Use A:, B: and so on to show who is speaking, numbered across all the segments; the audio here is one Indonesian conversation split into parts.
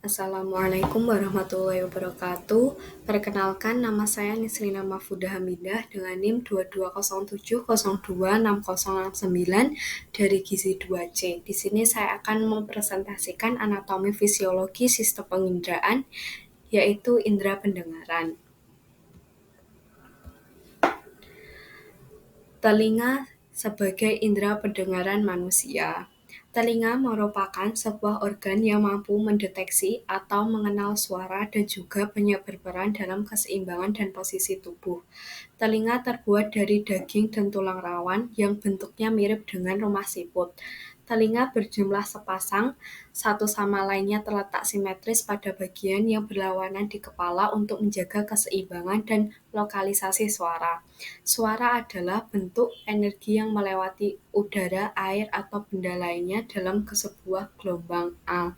A: Assalamualaikum warahmatullahi wabarakatuh. Perkenalkan, nama saya Nisrina Mahfudah Hamidah dengan NIM 2207026069 dari Gizi 2C. Di sini saya akan mempresentasikan anatomi fisiologi sistem penginderaan, yaitu indera pendengaran. Telinga sebagai indera pendengaran manusia. Telinga merupakan sebuah organ yang mampu mendeteksi atau mengenal suara dan juga banyak berperan dalam keseimbangan dan posisi tubuh. Telinga terbuat dari daging dan tulang rawan yang bentuknya mirip dengan rumah siput. Telinga berjumlah sepasang, satu sama lainnya terletak simetris pada bagian yang berlawanan di kepala untuk menjaga keseimbangan dan lokalisasi suara. Suara adalah bentuk energi yang melewati udara, air, atau benda lainnya dalam sebuah gelombang A.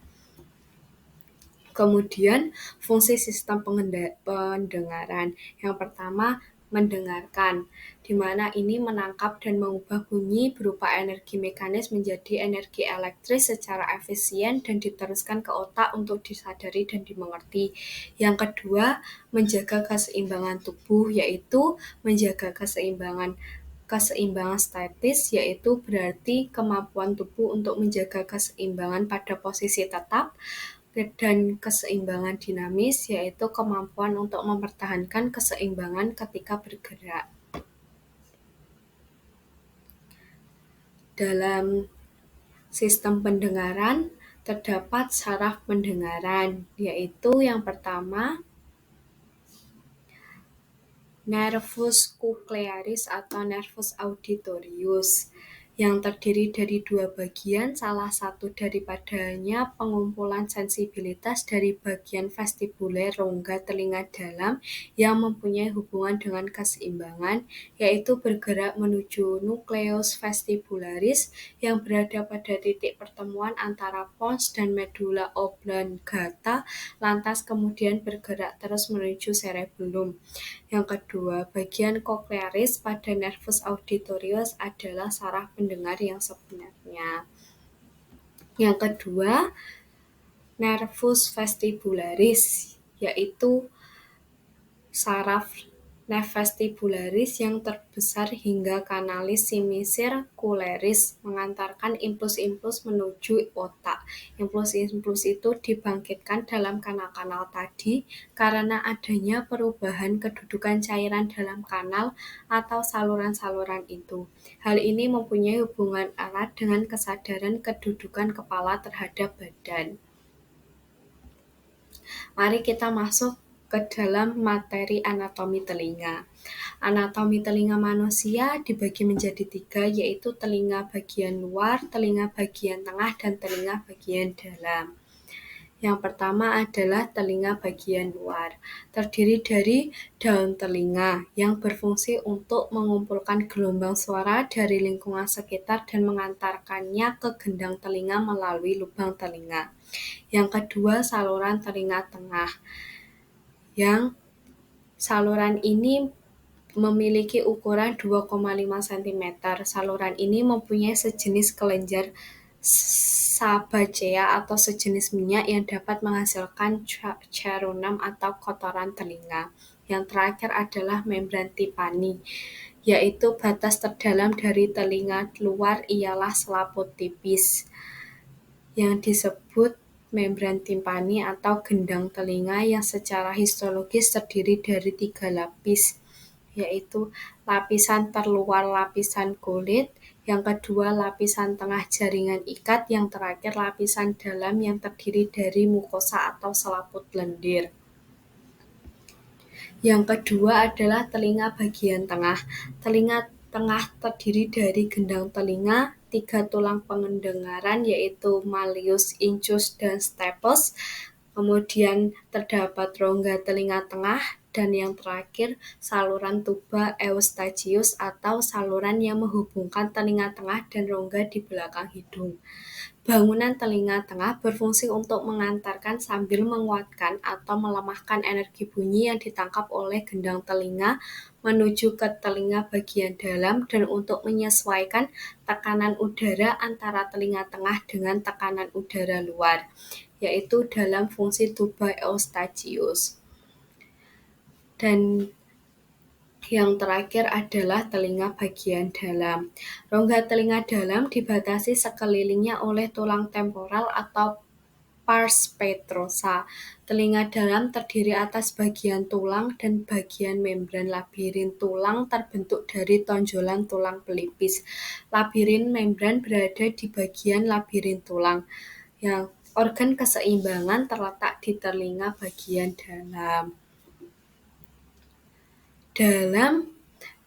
A: Kemudian, fungsi sistem pendengaran. Yang pertama, mendengarkan, di mana ini menangkap dan mengubah bunyi berupa energi mekanis menjadi energi elektris secara efisien dan diteruskan ke otak untuk disadari dan dimengerti. Yang kedua, menjaga keseimbangan tubuh, yaitu menjaga keseimbangan statis, yaitu berarti kemampuan tubuh untuk menjaga keseimbangan pada posisi tetap, dan keseimbangan dinamis, yaitu kemampuan untuk mempertahankan keseimbangan ketika bergerak. Dalam sistem pendengaran, terdapat saraf pendengaran, yaitu yang pertama, nervus cochlearis atau nervus auditorius, yang terdiri dari dua bagian, salah satu daripadanya pengumpulan sensibilitas dari bagian vestibuler rongga telinga dalam yang mempunyai hubungan dengan keseimbangan, yaitu bergerak menuju nukleus vestibularis yang berada pada titik pertemuan antara pons dan medula oblongata, lantas kemudian bergerak terus menuju cerebellum. Yang kedua, bagian cochlearis pada nervus auditorius adalah saraf pendengar yang sebenarnya. Yang kedua, nervus vestibularis, yaitu saraf vestibularis yang terbesar hingga kanalis semicircularis mengantarkan impuls-impuls menuju otak. Impuls-impuls itu dibangkitkan dalam kanal-kanal tadi karena adanya perubahan kedudukan cairan dalam kanal atau saluran-saluran itu. Hal ini mempunyai hubungan erat dengan kesadaran kedudukan kepala terhadap badan. Mari kita masuk ke dalam materi anatomi telinga. Anatomi telinga manusia dibagi menjadi 3, yaitu telinga bagian luar, telinga bagian tengah, dan telinga bagian dalam. Yang pertama adalah telinga bagian luar, terdiri dari daun telinga yang berfungsi untuk mengumpulkan gelombang suara dari lingkungan sekitar dan mengantarkannya ke gendang telinga melalui lubang telinga. Yang kedua, saluran telinga tengah, yang saluran ini memiliki ukuran 2,5 cm. Saluran ini mempunyai sejenis kelenjar sabacea atau sejenis minyak yang dapat menghasilkan cerumen atau kotoran telinga. Yang terakhir adalah membran timpani, yaitu batas terdalam dari telinga luar ialah selaput tipis, yang disebut membran timpani atau gendang telinga, yang secara histologis terdiri dari 3 lapis, yaitu lapisan terluar lapisan kulit, yang kedua lapisan tengah jaringan ikat, yang terakhir lapisan dalam yang terdiri dari mukosa atau selaput lendir. Yang kedua adalah telinga bagian tengah. Telinga tengah terdiri dari gendang telinga, 3 tulang pendengaran yaitu malleus, incus, dan stapes. Kemudian terdapat rongga telinga tengah, dan yang terakhir saluran tuba eustachius atau saluran yang menghubungkan telinga tengah dan rongga di belakang hidung. Bangunan telinga tengah berfungsi untuk mengantarkan sambil menguatkan atau melemahkan energi bunyi yang ditangkap oleh gendang telinga menuju ke telinga bagian dalam dan untuk menyesuaikan tekanan udara antara telinga tengah dengan tekanan udara luar. yaitu dalam fungsi tuba Eustachius. Dan yang terakhir adalah telinga bagian dalam. Rongga telinga dalam dibatasi sekelilingnya oleh tulang temporal atau pars petrosa. Telinga dalam terdiri atas bagian tulang dan bagian membran. Labirin tulang terbentuk dari tonjolan tulang pelipis. Labirin membran berada di bagian labirin tulang. Yang organ keseimbangan terletak di telinga bagian dalam. Dalam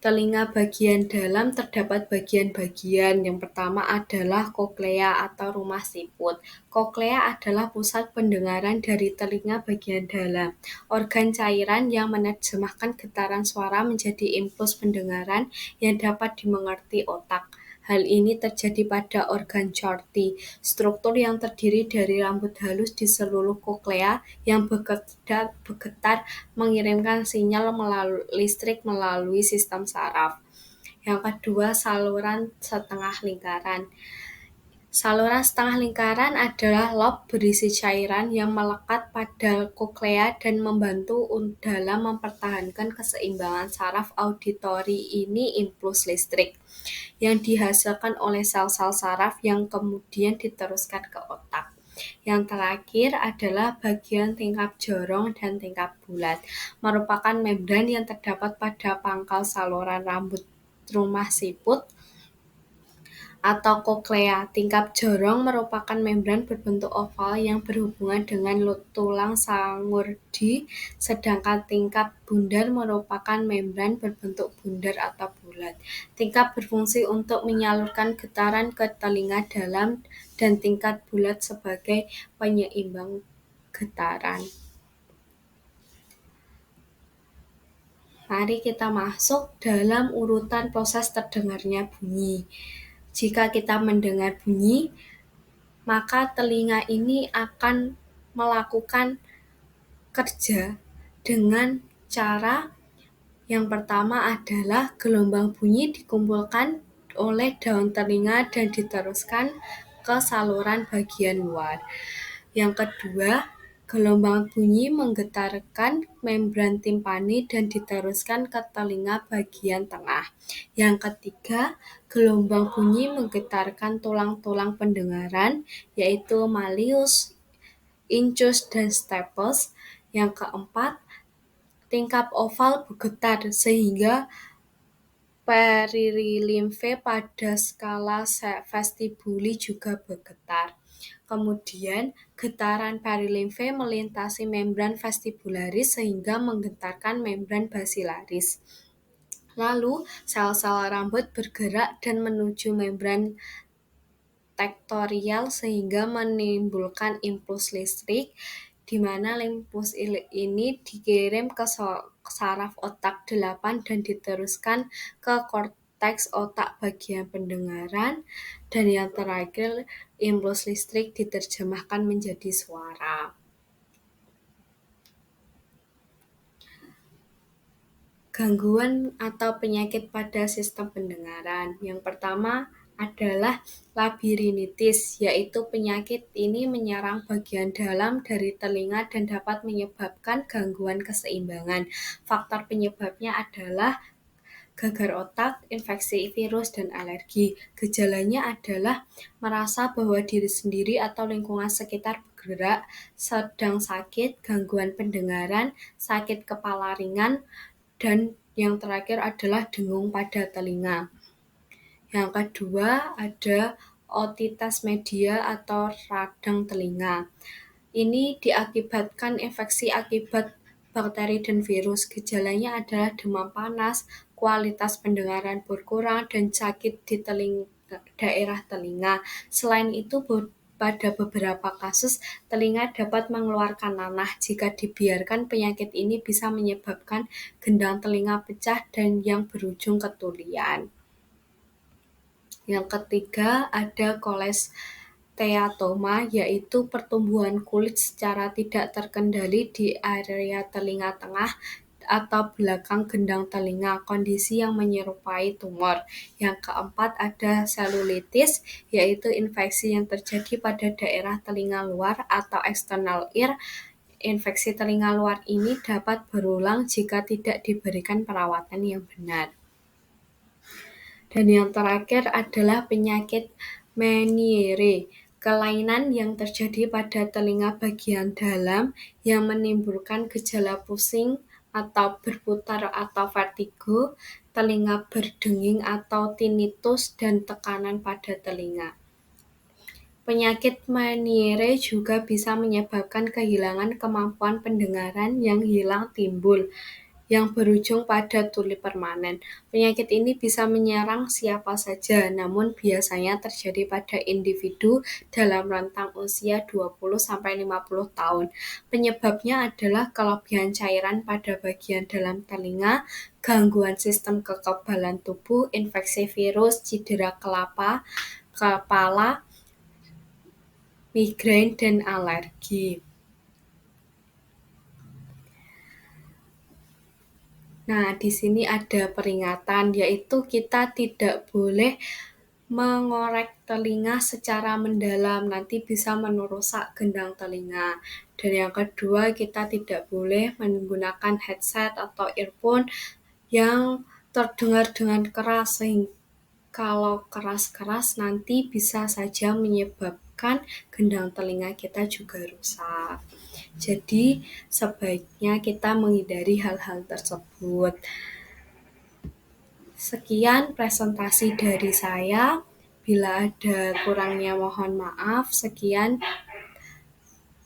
A: telinga bagian dalam terdapat bagian-bagian. Yang pertama adalah koklea atau rumah siput. Koklea adalah pusat pendengaran dari telinga bagian dalam. Organ cairan yang menerjemahkan getaran suara menjadi impuls pendengaran yang dapat dimengerti otak. Hal ini terjadi pada organ Corti, struktur yang terdiri dari rambut halus di seluruh koklea yang bergetar mengirimkan sinyal listrik melalui sistem saraf. Yang kedua, saluran setengah lingkaran. Saluran setengah lingkaran adalah lob berisi cairan yang melekat pada koklea dan membantu dalam mempertahankan keseimbangan saraf auditori. Ini impuls listrik yang dihasilkan oleh sel-sel saraf yang kemudian diteruskan ke otak. Yang terakhir adalah bagian tingkap jorong dan tingkap bulat, merupakan membran yang terdapat pada pangkal saluran rambut rumah siput atau koklea. Tingkap jorong merupakan membran berbentuk oval yang berhubungan dengan tulang sangurdi, sedangkan tingkap bundar merupakan membran berbentuk bundar atau bulat. Tingkap berfungsi untuk menyalurkan getaran ke telinga dalam dan tingkap bulat sebagai penyeimbang getaran. Mari kita masuk dalam urutan proses terdengarnya bunyi. Jika kita mendengar bunyi, maka telinga ini akan melakukan kerja dengan cara yang pertama adalah gelombang bunyi dikumpulkan oleh daun telinga dan diteruskan ke saluran bagian luar. Yang kedua, gelombang bunyi menggetarkan membran timpani dan diteruskan ke telinga bagian tengah. Yang ketiga, gelombang bunyi menggetarkan tulang-tulang pendengaran, yaitu malleus, incus, dan stapes. Yang keempat, tingkap oval bergetar sehingga perilimfe pada skala vestibuli juga bergetar. Kemudian, getaran perilimfe melintasi membran vestibularis sehingga menggetarkan membran basilaris. Lalu, sel-sel rambut bergerak dan menuju membran tektorial sehingga menimbulkan impuls listrik, di mana impuls ini dikirim ke saraf otak 8 dan diteruskan ke korteks otak bagian pendengaran, dan yang terakhir impuls listrik diterjemahkan menjadi suara. Gangguan atau penyakit pada sistem pendengaran. Yang pertama adalah labirinitis, yaitu penyakit ini menyerang bagian dalam dari telinga dan dapat menyebabkan gangguan keseimbangan. Faktor penyebabnya adalah gagar otak, infeksi virus, dan alergi. Gejalanya adalah merasa bahwa diri sendiri atau lingkungan sekitar bergerak, sedang sakit, gangguan pendengaran, sakit kepala ringan, dan yang terakhir adalah dengung pada telinga. Yang kedua ada otitis media atau radang telinga. Ini diakibatkan infeksi akibat bakteri dan virus. Gejalanya adalah demam panas, kualitas pendengaran berkurang, dan sakit di daerah telinga. Selain itu, pada beberapa kasus, telinga dapat mengeluarkan nanah. Jika dibiarkan, penyakit ini bisa menyebabkan gendang telinga pecah dan yang berujung ketulian. Yang ketiga ada kolesteatoma, yaitu pertumbuhan kulit secara tidak terkendali di area telinga tengah atau belakang gendang telinga, kondisi yang menyerupai tumor. Yang keempat ada selulitis, yaitu infeksi yang terjadi pada daerah telinga luar atau external ear. Infeksi telinga luar ini dapat berulang jika tidak diberikan perawatan yang benar. Dan yang terakhir adalah penyakit Meniere, kelainan yang terjadi pada telinga bagian dalam yang menimbulkan gejala pusing atau berputar atau vertigo, telinga berdenging atau tinnitus, dan tekanan pada telinga. Penyakit Meniere juga bisa menyebabkan kehilangan kemampuan pendengaran yang hilang timbul, yang berujung pada tuli permanen. Penyakit ini bisa menyerang siapa saja, namun biasanya terjadi pada individu dalam rentang usia 20-50 tahun. Penyebabnya adalah kelebihan cairan pada bagian dalam telinga, gangguan sistem kekebalan tubuh, infeksi virus, cedera kepala, migrain, dan alergi. Nah, di sini ada peringatan, yaitu kita tidak boleh mengorek telinga secara mendalam, nanti bisa merusak gendang telinga. Dan yang kedua, kita tidak boleh menggunakan headset atau earphone yang terdengar dengan keras, sehingga kalau keras-keras nanti bisa saja menyebabkan gendang telinga kita juga rusak. Jadi sebaiknya kita menghindari hal-hal tersebut. Sekian presentasi dari saya. Bila ada kurangnya mohon maaf. Sekian.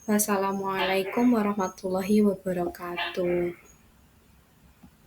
A: Wassalamualaikum warahmatullahi wabarakatuh.